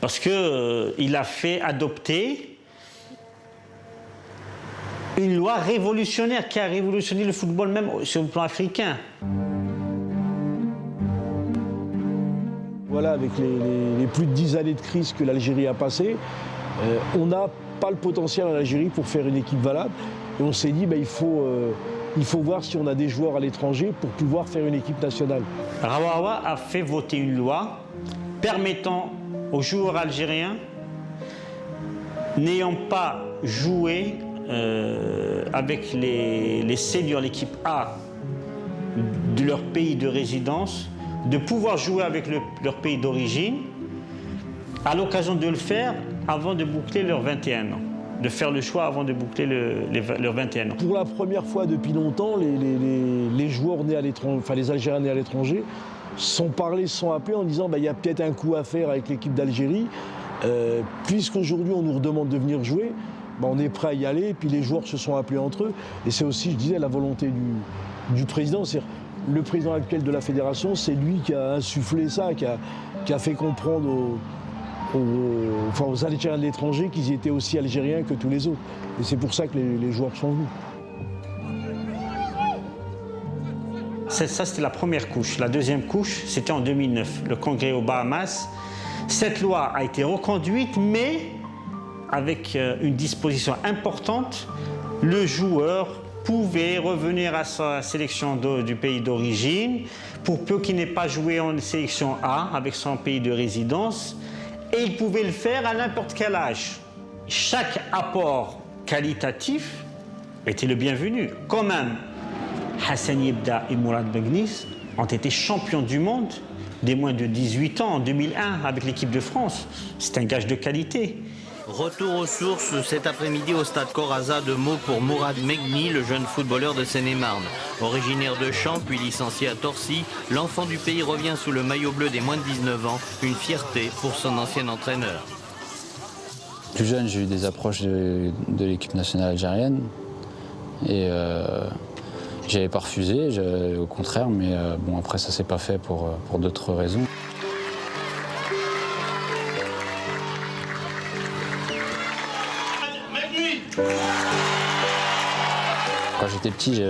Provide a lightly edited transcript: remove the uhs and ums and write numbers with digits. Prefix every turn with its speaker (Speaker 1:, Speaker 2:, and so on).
Speaker 1: parce qu'il a fait adopter une loi révolutionnaire qui a révolutionné le football même sur le plan africain.
Speaker 2: Voilà, avec les plus de 10 années de crise que l'Algérie a passées, on n'a pas le potentiel en Algérie pour faire une équipe valable. Et on s'est dit, il faut voir si on a des joueurs à l'étranger pour pouvoir faire une équipe nationale.
Speaker 1: Rawawa a fait voter une loi permettant aux joueurs algériens n'ayant pas joué avec les seniors, l'équipe A de leur pays de résidence, de pouvoir jouer avec leur pays d'origine, à l'occasion de le faire avant de boucler leurs 21 ans. De faire le choix avant de boucler leurs 21 ans.
Speaker 2: Pour la première fois depuis longtemps, les joueurs nés à l'étranger, enfin les Algériens nés à l'étranger, sont appelés en disant il y a peut-être un coup à faire avec l'équipe d'Algérie. Puisqu'aujourd'hui on nous redemande de venir jouer, on est prêt à y aller, et puis les joueurs se sont appelés entre eux. Et c'est aussi, je disais, la volonté du président. C'est-à-dire, le président actuel de la fédération, c'est lui qui a insufflé ça, qui a fait comprendre aux Algériens de l'étranger qu'ils étaient aussi algériens que tous les autres. Et c'est pour ça que les joueurs sont venus.
Speaker 1: Ça, c'était la première couche. La deuxième couche, c'était en 2009, le congrès aux Bahamas. Cette loi a été reconduite, mais avec une disposition importante, le joueur pouvait revenir à sa sélection du pays d'origine, pour peu qu'il n'ait pas joué en sélection A avec son pays de résidence, et il pouvait le faire à n'importe quel âge. Chaque apport qualitatif était le bienvenu. Quand même, Hassan Yebda et Mourad Begnis ont été champions du monde des moins de 18 ans en 2001 avec l'équipe de France. C'est un gage de qualité.
Speaker 3: Retour aux sources cet après-midi au stade Corazza, de mots pour Mourad Megni, le jeune footballeur de Seine-et-Marne. Originaire de Champs puis licencié à Torcy, l'enfant du pays revient sous le maillot bleu des moins de 19 ans, une fierté pour son ancien entraîneur.
Speaker 4: Plus jeune, j'ai eu des approches de l'équipe nationale algérienne et j'avais pas refusé, au contraire, mais après ça s'est pas fait pour d'autres raisons. Quand j'étais petit,